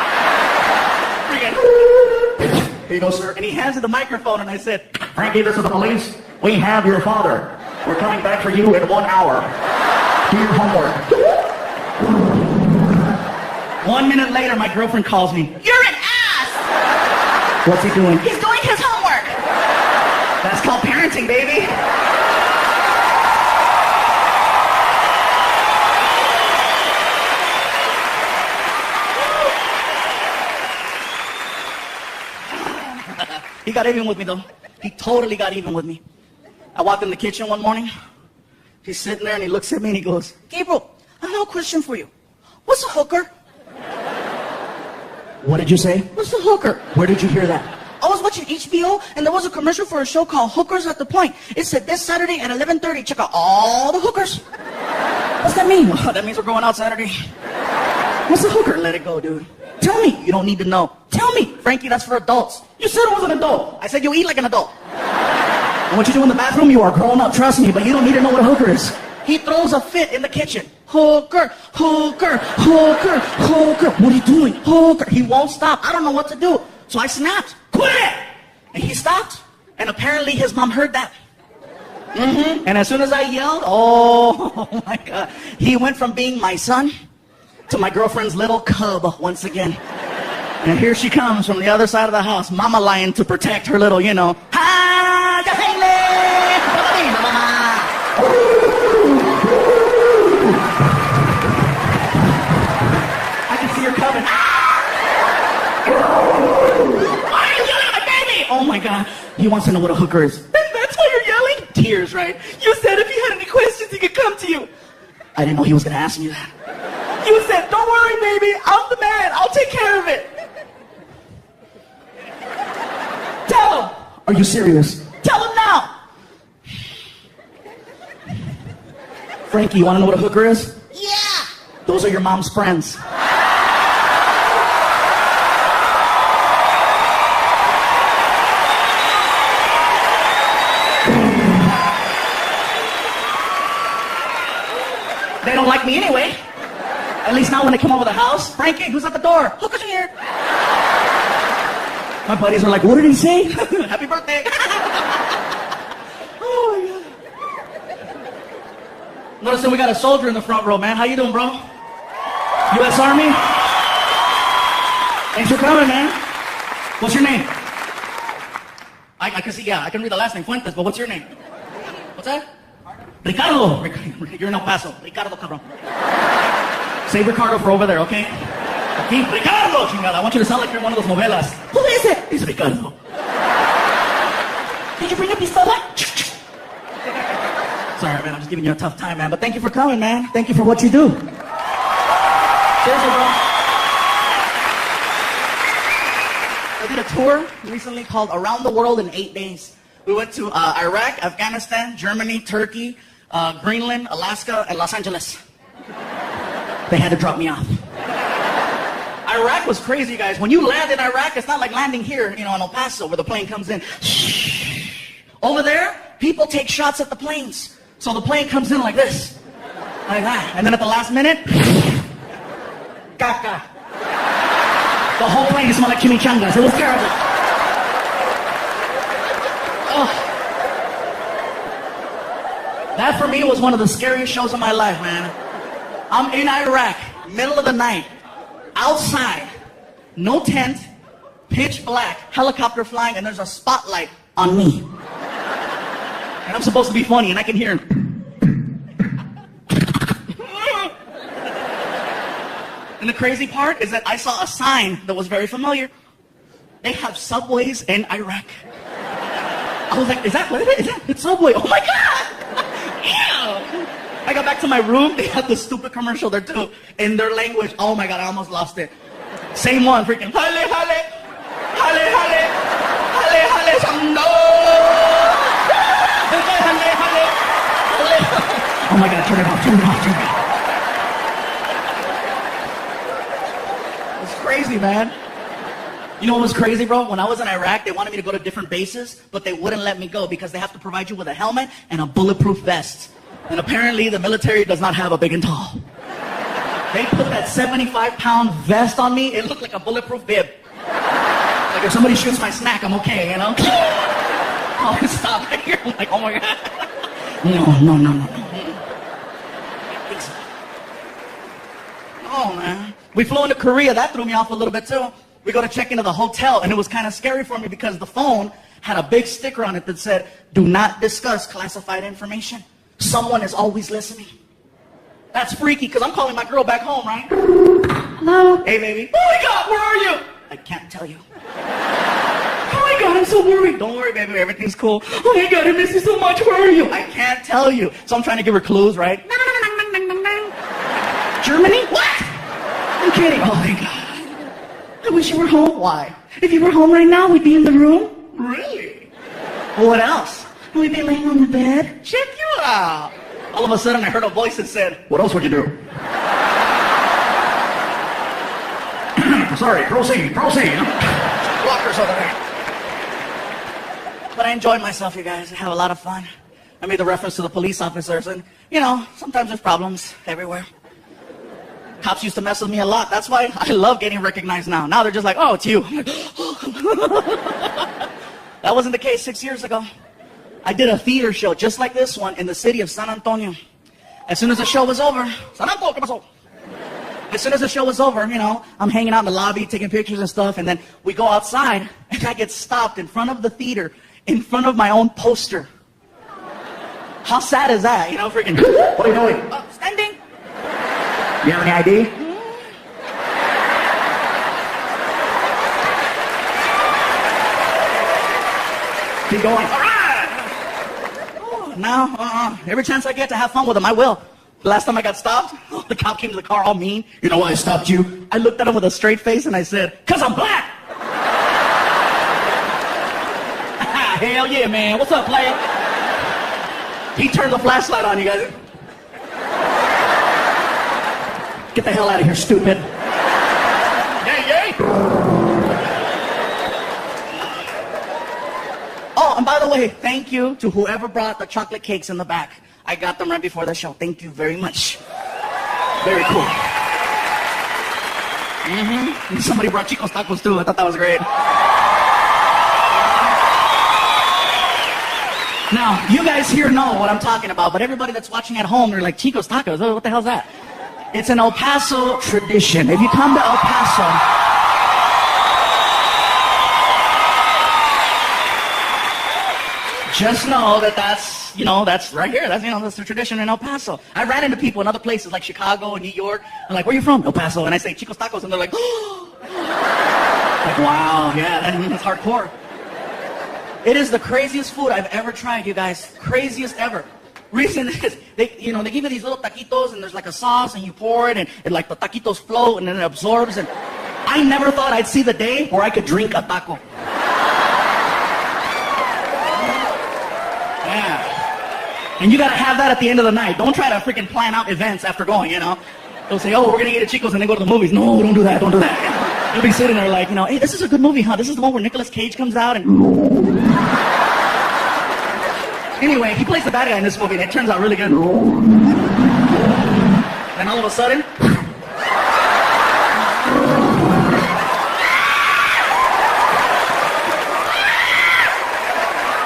Here you go, sir. And he hands me the microphone, and I said, Frankie, this is the police. We have your father. We're coming back for you in 1 hour. Do your homework. 1 minute later, my girlfriend calls me. You're an ass! What's he doing? He's doing his homework. That's called parenting, baby. He got even with me, though. He totally got even with me. I walked in the kitchen one morning. He's sitting there, and he looks at me, and he goes, Gabriel, I have a question for you. What's a hooker? What did you say? What's a hooker? Where did you hear that? I was watching HBO, and there was a commercial for a show called Hookers at the Point. It said, this Saturday at 11:30, check out all the hookers. What's that mean? Well, that means we're going out Saturday. What's a hooker? Let it go, dude. Tell me. You don't need to know. Tell me. Frankie, that's for adults. You said it was an adult. I said you eat like an adult. And what you do in the bathroom, you are grown up, trust me, but you don't need to know what a hooker is. He throws a fit in the kitchen. Hooker, hooker, hooker, hooker. What are you doing? Hooker. He won't stop. I don't know what to do. So I snapped. Quit it! And he stopped. And apparently his mom heard that. And as soon as I yelled, oh my God. He went from being my son to my girlfriend's little cub once again. And here she comes from the other side of the house, mama lion to protect her little, you know. I can see her coming. Why are you yelling at my baby? Oh my God. He wants to know what a hooker is. That's why you're yelling? Tears, right? You said if you had any questions, he could come to you. I didn't know he was going to ask me that. You said, don't worry, baby. I'm the man. I'll take care of it. Tell him. Are you serious? Tell him now. Frankie, you want to know what a hooker is? Yeah. Those are your mom's friends. They don't like me anyway. At least not when they come over the house. Frankie, who's at the door? Hooker's here. My buddies are like, what did he say? Happy birthday. Oh my God. Notice that we got a soldier in the front row, man. How you doing, bro? U.S. Army? Thanks for coming, man. What's your name? I can see, yeah, I can read the last name, Fuentes, but what's your name? What's that? Ricardo. You're in El Paso. Ricardo, cabrón. Say Ricardo for over there, okay? Aquí, Ricardo, chingada. I want you to sound like you're one of those novelas. Who is it? It's Ricardo. Did you bring a pistola? Sorry, man. I'm just giving you a tough time, man. But thank you for coming, man. Thank you for what you do. Seriously, bro. I did a tour recently called Around the World in 8 Days. We went to Iraq, Afghanistan, Germany, Turkey, Greenland, Alaska, and Los Angeles. They had to drop me off. Iraq was crazy, guys. When you land in Iraq, it's not like landing here, you know, in El Paso, where the plane comes in. Over there, people take shots at the planes. So the plane comes in like this. Like that. And then at the last minute, caca. The whole plane smelled like chimichangas. It was terrible. Oh. That for me was one of the scariest shows of my life, man. I'm in Iraq, middle of the night, outside, no tent, pitch black, helicopter flying, and there's a spotlight on me. And I'm supposed to be funny, and I can hear him. And the crazy part is that I saw a sign that was very familiar. They have subways in Iraq. I was like, is that what it is? It's Subway. Oh my God! Ew! I got back to my room, they had the stupid commercial there too. In their language, oh my God, I almost lost it. Same one, freaking, hale, hale, hale, hale, hale, hale, sando. Hale, hale, hale. Oh my God, turn it off, turn it off, turn it off. It's crazy, man. You know what was crazy, bro? When I was in Iraq, they wanted me to go to different bases, but they wouldn't let me go because they have to provide you with a helmet and a bulletproof vest. And apparently the military does not have a big and tall. They put that 75-pound vest on me. It looked like a bulletproof bib. Like if somebody shoots my snack, I'm okay, you know? Oh, stop right here. I'm like, oh my God. No. Oh, man. We flew into Korea. That threw me off a little bit, too. We go to check into the hotel, and it was kind of scary for me because the phone had a big sticker on it that said, do not discuss classified information. Someone is always listening. That's freaky, because I'm calling my girl back home, right? Hello? Hey, baby. Oh, my God, where are you? I can't tell you. Oh, my God, I'm so worried. Don't worry, baby, everything's cool. Oh, my God, I miss you so much. Where are you? I can't tell you. So I'm trying to give her clues, right? Germany? What? I'm kidding. Oh, my God. I wish you were home. Why? If you were home right now, we'd be in the room. Really? Well, what else? We'd be laying on the bed. Check you out. All of a sudden, I heard a voice that said, what else would you do? Sorry, proceed. Blockers over there. But I enjoyed myself, you guys. I have a lot of fun. I made the reference to the police officers, and, you know, sometimes there's problems everywhere. Cops used to mess with me a lot. That's why I love getting recognized now. Now they're just like, oh, it's you. That wasn't the case 6 years ago. I did a theater show just like this one in the city of San Antonio. As soon as the show was over, San Antonio, ¿qué pasó? As soon as the show was over, you know, I'm hanging out in the lobby, taking pictures and stuff, and then we go outside, and I get stopped in front of the theater, in front of my own poster. How sad is that? You know, freaking, what are you doing? Standing. You have any ID? Keep going. All right. Oh, now, every chance I get to have fun with them, I will. The last time I got stopped, the cop came to the car all mean. You know why I stopped you? I looked at him with a straight face and I said, "'Cause I'm black." Hell yeah, man. What's up, player? He turned the flashlight on, you guys. Get the hell out of here, stupid. Yay, yay. Oh, and by the way, thank you to whoever brought the chocolate cakes in the back. I got them right before the show. Thank you very much. Very cool. Mm-hmm. Somebody brought Chico's tacos too. I thought that was great. Now, you guys here know what I'm talking about, but everybody that's watching at home, they're like, Chico's tacos? Oh, what the hell's that? It's an El Paso tradition. If you come to El Paso, just know that that's, you know, that's right here. That's, you know, that's the tradition in El Paso. I ran into people in other places like Chicago and New York. I'm like, where are you from? El Paso. And I say, Chico's tacos. And they're like, oh. Like, wow, yeah, that's hardcore. It is the craziest food I've ever tried, you guys. Craziest ever. Reason is, they give you these little taquitos, and there's like a sauce, and you pour it, and like the taquitos float, and then it absorbs. And I never thought I'd see the day where I could drink a taco. Yeah. And you gotta have that at the end of the night. Don't try to freaking plan out events after going, you know. They'll say, oh, we're gonna eat at Chico's and then go to the movies. No, don't do that, don't do that. You'll be sitting there like, you know, hey, this is a good movie, huh? This is the one where Nicolas Cage comes out and... Anyway, he plays the bad guy in this movie, and it turns out really good. And all of a sudden...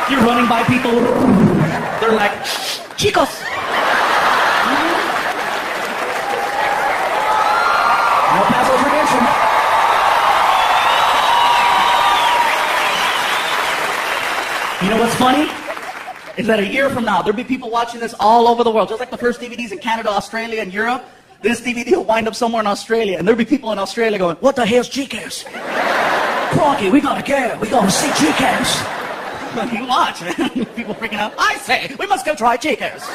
you're running by people. They're like, Chicos! El Paso tradition. You know what's funny? Is that a year from now, there'll be people watching this all over the world. Just like the first DVDs in Canada, Australia, and Europe, this DVD will wind up somewhere in Australia. And there'll be people in Australia going, what the hell's Chico's? Crocky, we gotta go. We gotta see Chico's. You watch, man. People freaking out. I say, we must go try Chico's.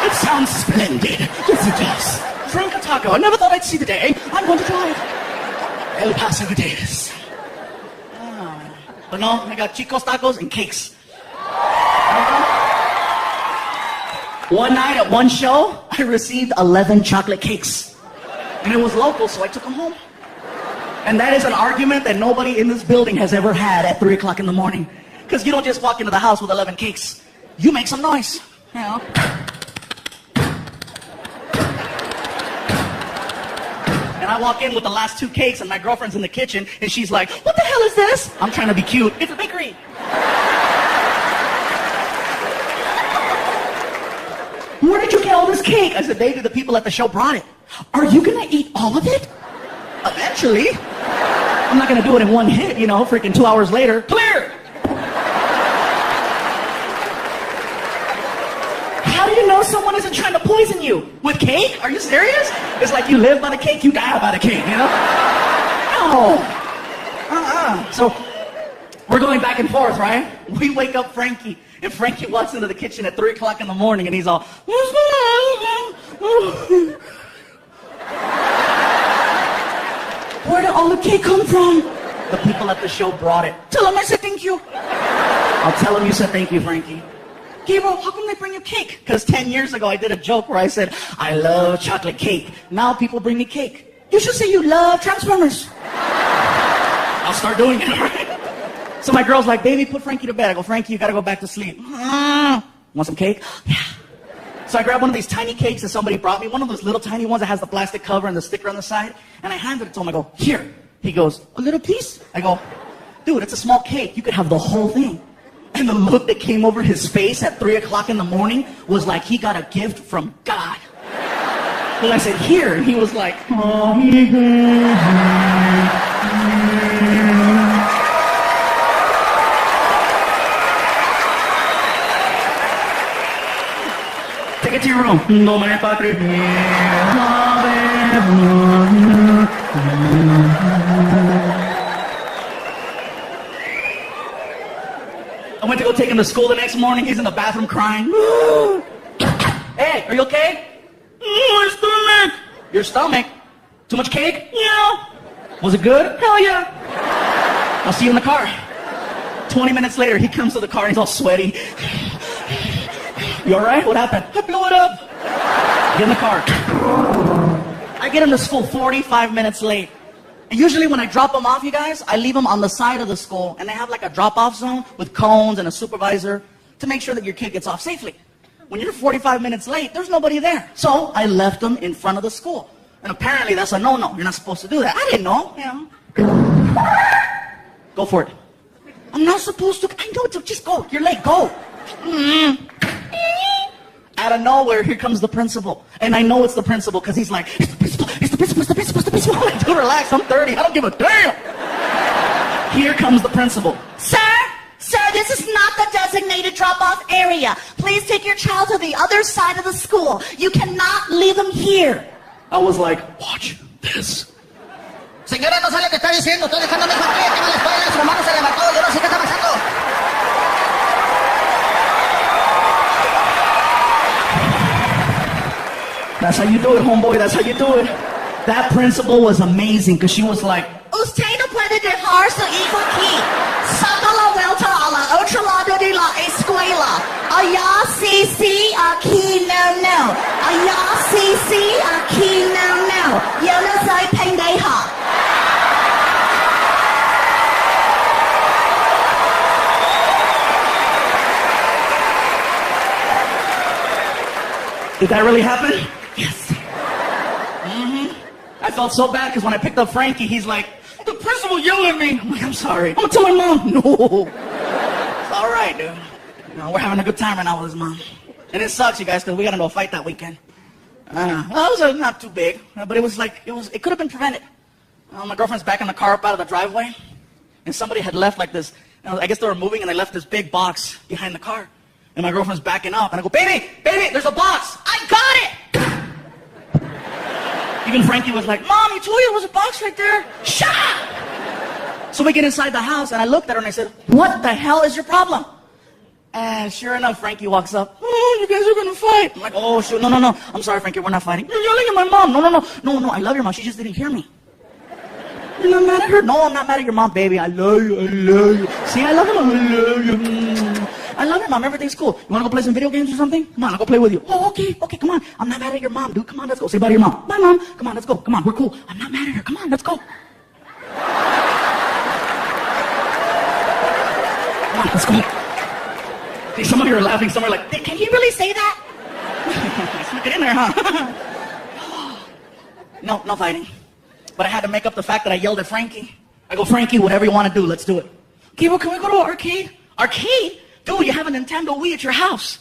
It sounds splendid. Yes, it does. Drink a taco. I never thought I'd see the day. I'm going to try it. El Paso it is. But no, I got Chico's tacos and cakes. One night at one show, I received 11 chocolate cakes. And it was local, so I took them home. And that is an argument that nobody in this building has ever had at 3 o'clock in the morning. Because you don't just walk into the house with 11 cakes. You make some noise, you know. And I walk in with the last 2 cakes, and my girlfriend's in the kitchen, and she's like, what the hell is this? I'm trying to be cute. It's a bakery. Where did you get all this cake? I said, baby, the people at the show brought it. Are you going to eat all of it? Eventually. I'm not going to do it in one hit, you know, freaking 2 hours later. Clear! How do you know someone isn't trying to poison you? With cake? Are you serious? It's like you live by the cake, you die by the cake, you know? No. So, we're going back and forth, right? We wake up Frankie, and Frankie walks into the kitchen at 3 o'clock in the morning, and he's all... Where did all the cake come from? The people at the show brought it. Tell them I said thank you. I'll tell them you said thank you, Frankie. Gabriel, how come they bring you cake? Because 10 years ago I did a joke where I said, I love chocolate cake. Now people bring me cake. You should say you love Transformers. I'll start doing it, all right? So my girl's like, baby, put Frankie to bed. I go, Frankie, you gotta go back to sleep. Want some cake? Yeah. So I grabbed one of these tiny cakes that somebody brought me, one of those little tiny ones that has the plastic cover and the sticker on the side, and I handed it to him. I go, here. He goes, a little piece? I go, dude, it's a small cake. You could have the whole thing. And the look that came over his face at 3 o'clock in the morning was like he got a gift from God. And I said, here. And he was like, oh, take it to your room. I went to go take him to school the next morning. He's in the bathroom crying. Hey, are you okay? My stomach. Your stomach? Too much cake? Yeah. Was it good? Hell yeah. I'll see you in the car. 20 minutes later, he comes to the car and he's all sweaty. You all right? What happened? I blew it up. Get in the car. I get him to school 45 minutes late. And usually when I drop them off, you guys, I leave them on the side of the school, and they have like a drop-off zone with cones and a supervisor to make sure that your kid gets off safely. When you're 45 minutes late, there's nobody there. So I left them in front of the school. And apparently that's a no-no. You're not supposed to do that. I didn't know. Go for it. I'm not supposed to. I know, just go. You're late. Go. Out of nowhere, here comes the principal. And I know it's the principal because he's like, it's the principal, it's the principal, it's the principal, it's the principal. I'm like, dude, relax, I'm 30. I don't give a damn. Here comes the principal. Sir, this is not the designated drop-off area. Please take your child to the other side of the school. You cannot leave them here. I was like, watch this. Señora, no sabe qué está diciendo. Estoy dejando a mi hijo aquí, aquí en la escuela. Su hermano se levantó. Yo no sé qué está pasando. That's how you do it, homeboy. That's how you do it. That principal was amazing because she was like, Usted no puede dejar su hijo aquí. Saca la vuelta a la otro lado de la escuela. Allá sí, sí, aquí no. Allá sí, sí, aquí no. Yo no soy pendeja. did that really happen? Yes. I felt so bad because when I picked up Frankie, he's like, the principal yelled at me. I'm like, I'm sorry. I'm going to tell my mom. No. It's all right, dude. No, we're having a good time right now with his mom. And it sucks, you guys, because we got into a fight that weekend. Well, it was not too big, but it was like, it could have been prevented. My girlfriend's backing the car up out of the driveway, and somebody had left like this. I guess they were moving, and they left this big box behind the car. And my girlfriend's backing up, and I go, baby, there's a box. I got it. Even Frankie was like, Mom, you told you there was a box right there. Shut up! So we get inside the house, and I looked at her, and I said, what the hell is your problem? And sure enough, Frankie walks up. Oh, you guys are going to fight. I'm like, oh, shoot, no. I'm sorry, Frankie, we're not fighting. You're yelling at my mom. No, I love your mom. She just didn't hear me. You're not mad at her? No, I'm not mad at your mom, baby. I love you. See, I love him. I love you. I love your mom. Everything's cool. You want to go play some video games or something? Come on, I'll go play with you. Oh, okay, come on. I'm not mad at your mom, dude. Come on, let's go. Say bye to your mom. Bye, Mom. Come on, let's go. Come on, we're cool. I'm not mad at her. Come on, let's go. Come on, let's go. See, some of you are laughing. Some are like, can he really say that? Snuck it in there, huh? No fighting. But I had to make up the fact that I yelled at Frankie. I go, Frankie, whatever you want to do, let's do it. Okay, well, can we go to an arcade? Arcade? Dude, you have a Nintendo Wii at your house.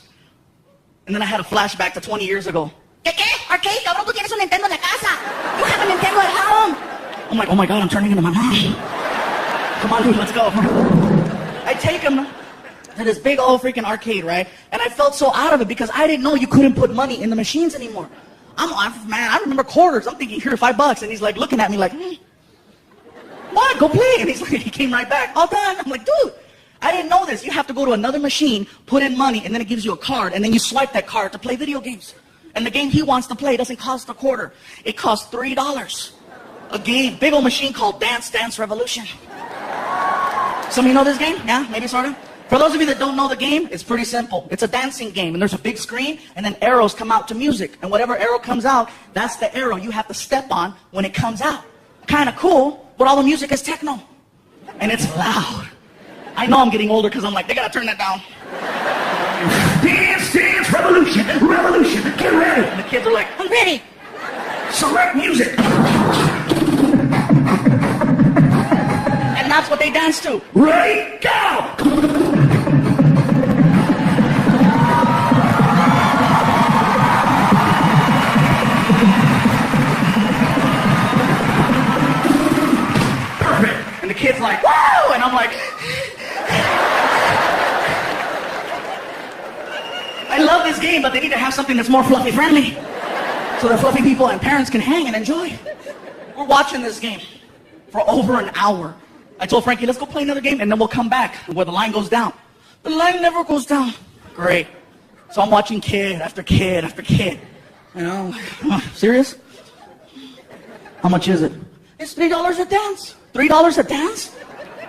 And then I had a flashback to 20 years ago. ¿Qué? Arcade? Cabrón, tú tienes un Nintendo en la casa. You have a Nintendo at home. I'm like, oh my God, I'm turning into my mom. Come on, dude, let's go. I take him to this big old freaking arcade, right? And I felt so out of it because I didn't know you couldn't put money in the machines anymore. Man, I remember quarters. I'm thinking, here, $5. And he's like looking at me like, what? Go play. And he came right back. All done. I'm like, dude, I didn't know this. You have to go to another machine, put in money, and then it gives you a card. And then you swipe that card to play video games. And the game he wants to play doesn't cost a quarter. It costs $3. A game, big old machine called Dance Dance Revolution. Some of you know this game? Yeah, maybe sort of. For those of you that don't know the game, it's pretty simple. It's a dancing game, and there's a big screen, and then arrows come out to music. And whatever arrow comes out, that's the arrow you have to step on when it comes out. Kind of cool, but all the music is techno. And it's loud. I know I'm getting older because I'm like, they got to turn that down. Dance revolution, revolution, get ready. And the kids are like, I'm ready. Select music. and that's what they dance to. Ready, go! And the kid's like, whoa! And I'm like, I love this game, but they need to have something that's more fluffy friendly. So the fluffy people and parents can hang and enjoy. We're watching this game for over an hour. I told Frankie, let's go play another game and then we'll come back where the line goes down. The line never goes down. Great. So I'm watching kid after kid after kid. You know, serious? How much is it? It's $3 a dance. $3 a dance?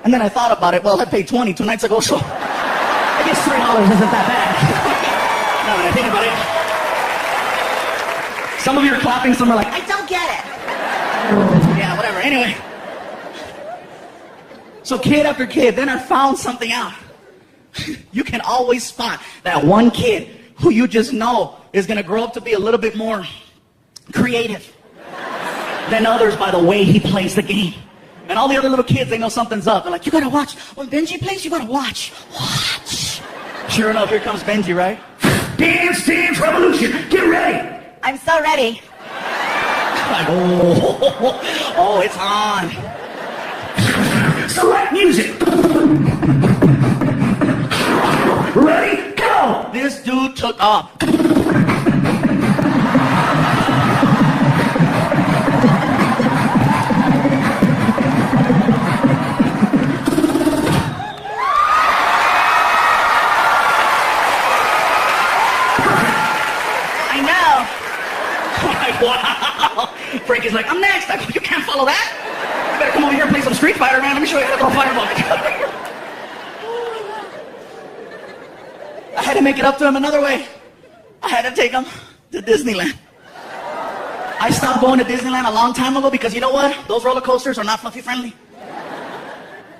And then I thought about it. Well, I paid $20 2 nights ago, so I guess $3 isn't that bad. Now that I think about it. Some of you are clapping, some are like, I don't get it. yeah, whatever. Anyway. So kid after kid, then I found something out. You can always spot that one kid who you just know is going to grow up to be a little bit more creative than others by the way he plays the game. And all the other little kids, they know something's up. They're like, you gotta watch. When Benji plays, you gotta watch. Watch. Sure enough, here comes Benji, right? Dance, dance, revolution, get ready. I'm so ready. Like, oh, it's on. Select music. Ready, go. This dude took off. Wow. Frankie's like, I'm next. I go, you can't follow that. You better come over here and play some Street Fighter, man. Let me show you how to throw a fireball. I had to make it up to him another way. I had to take him to Disneyland. I stopped going to Disneyland a long time ago because you know what? Those roller coasters are not fluffy friendly.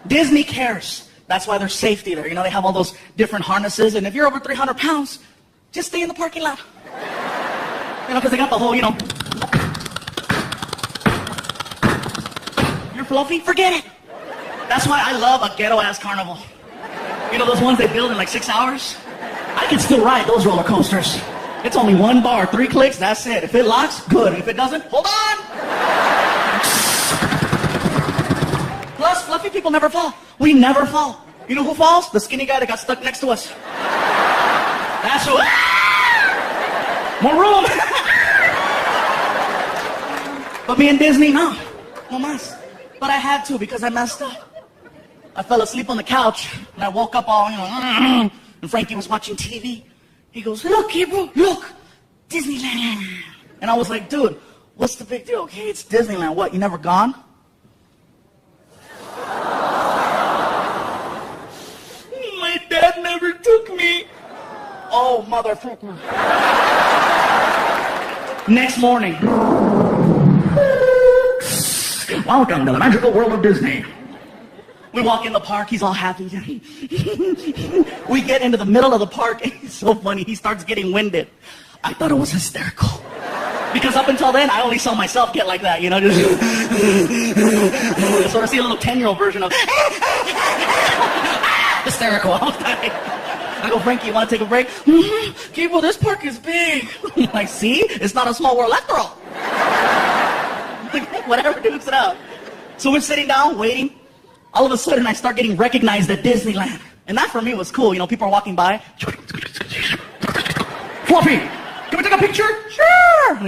Disney cares. That's why there's safety there. You know, they have all those different harnesses, and if you're over 300 pounds, just stay in the parking lot. You know, because they got the whole, you know, you're fluffy, forget it. That's why I love a ghetto-ass carnival. You know those ones they build in like 6 hours? I can still ride those roller coasters. It's only one bar, 3 clicks, that's it. If it locks, good. If it doesn't, hold on. Plus, fluffy people never fall. We never fall. You know who falls? The skinny guy that got stuck next to us. That's who. More room. But me and Disney, no mas. But I had to because I messed up. I fell asleep on the couch and I woke up all, you know, and Frankie was watching TV. He goes, look, Gabriel, look, Disneyland. And I was like, dude, what's the big deal? Okay, it's Disneyland. What, you never gone? My dad never took me. Oh, motherfucker. Next morning. Welcome to the magical world of Disney. We walk in the park, he's all happy. We get into the middle of the park, and it's so funny, he starts getting winded. I thought it was hysterical. Because up until then, I only saw myself get like that, you know, just sort of see a little 10-year-old version of hysterical. I was dying. I go, Frankie, you want to take a break? Gabriel, this park is big. I'm like, see? It's not a small world after all. Like, whatever, dude, sit out. So we're sitting down, waiting. All of a sudden, I start getting recognized at Disneyland. And that for me was cool. You know, people are walking by. Fluffy, can we take a picture? Sure.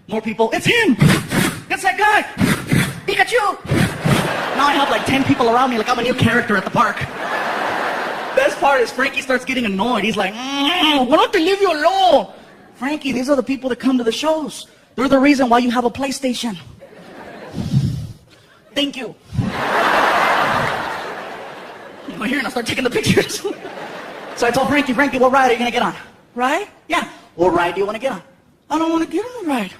More people. It's him. It's that guy. Pikachu. Now I have like 10 people around me like I'm a new character at the park. Best part is Frankie starts getting annoyed. He's like, why don't they leave you alone? Frankie, these are the people that come to the shows. They're the reason why you have a PlayStation. Thank you. I'm here and I start taking the pictures. So I told Frankie, what ride are you going to get on? Ride? Yeah. What ride do you want to get on? I don't want to get on the ride.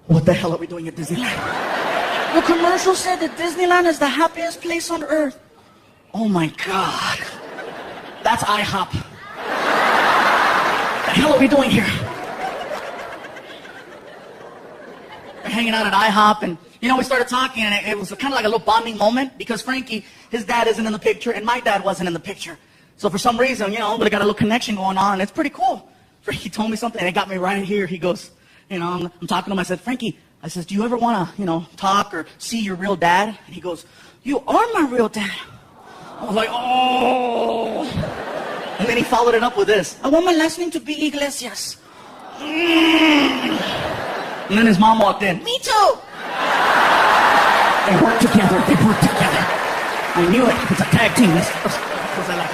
What the hell are we doing at Disneyland? The commercial said that Disneyland is the happiest place on earth. Oh my God. That's IHOP. hell are we doing here? We're hanging out at IHOP, and we started talking, and it was kind of like a little bonding moment because Frankie, his dad isn't in the picture, and my dad wasn't in the picture. So for some reason, we got a little connection going on, and it's pretty cool. Frankie told me something, and it got me right here. He goes, I'm talking to him. I said, Frankie, I says, do you ever want to, talk or see your real dad? And he goes, you are my real dad. I was like, oh. And then he followed it up with this. I want my last name to be Iglesias. And then his mom walked in. Me too. They work together. I knew it. It's a tag team. I was like,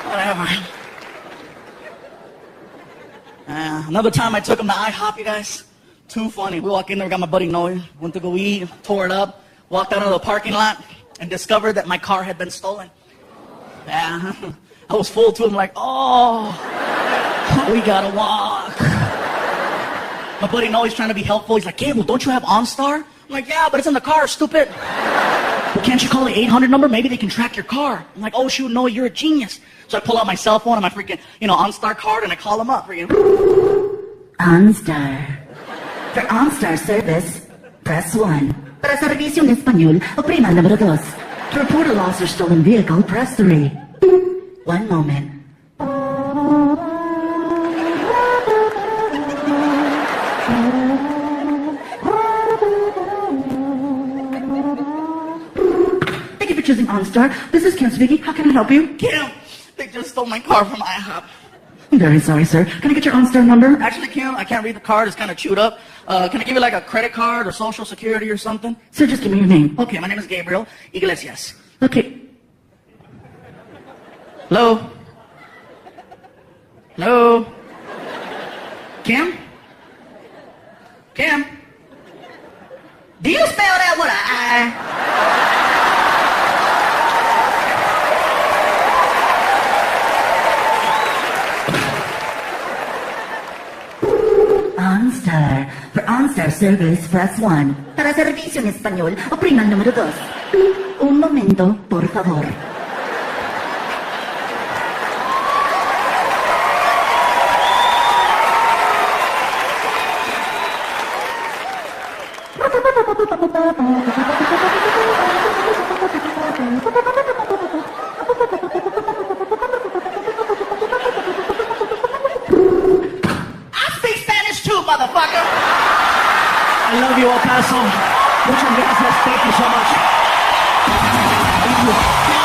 whatever. Another time I took him to IHOP, you guys. Too funny. We walk in there, got my buddy Noe. Went to go eat, tore it up, walked out of the parking lot, and discovered that my car had been stolen. Yeah. I was full to him like, oh, we gotta walk. My buddy Noe's trying to be helpful. He's like, Gabriel, don't you have OnStar? I'm like, yeah, but it's in the car, stupid. Well, can't you call the 800 number? Maybe they can track your car. I'm like, oh, shoot, Noe, you're a genius. So I pull out my cell phone and my freaking, OnStar card, and I call him up. OnStar. For OnStar service, press 1. Para servicio en español, oprima el número 2. To report a lost or stolen vehicle, press 3. One moment. Thank you for choosing OnStar. This is Kim speaking. How can I help you? Kim, they just stole my car from IHOP. I'm very sorry, sir. Can I get your OnStar number? Actually, Kim, I can't read the card. It's kind of chewed up. Can I give you like a credit card or social security or something? Sir, just give me your name. Okay, my name is Gabriel Iglesias. Okay. Hello? Hello? Kim? Kim? Do you spell that with an I? OnStar. For OnStar service, press 1. Para servicio en español, oprima el número 2. Un momento, por favor. Motherfucker. I love you, El Paso. Muchas gracias. Thank you so much. Thank you.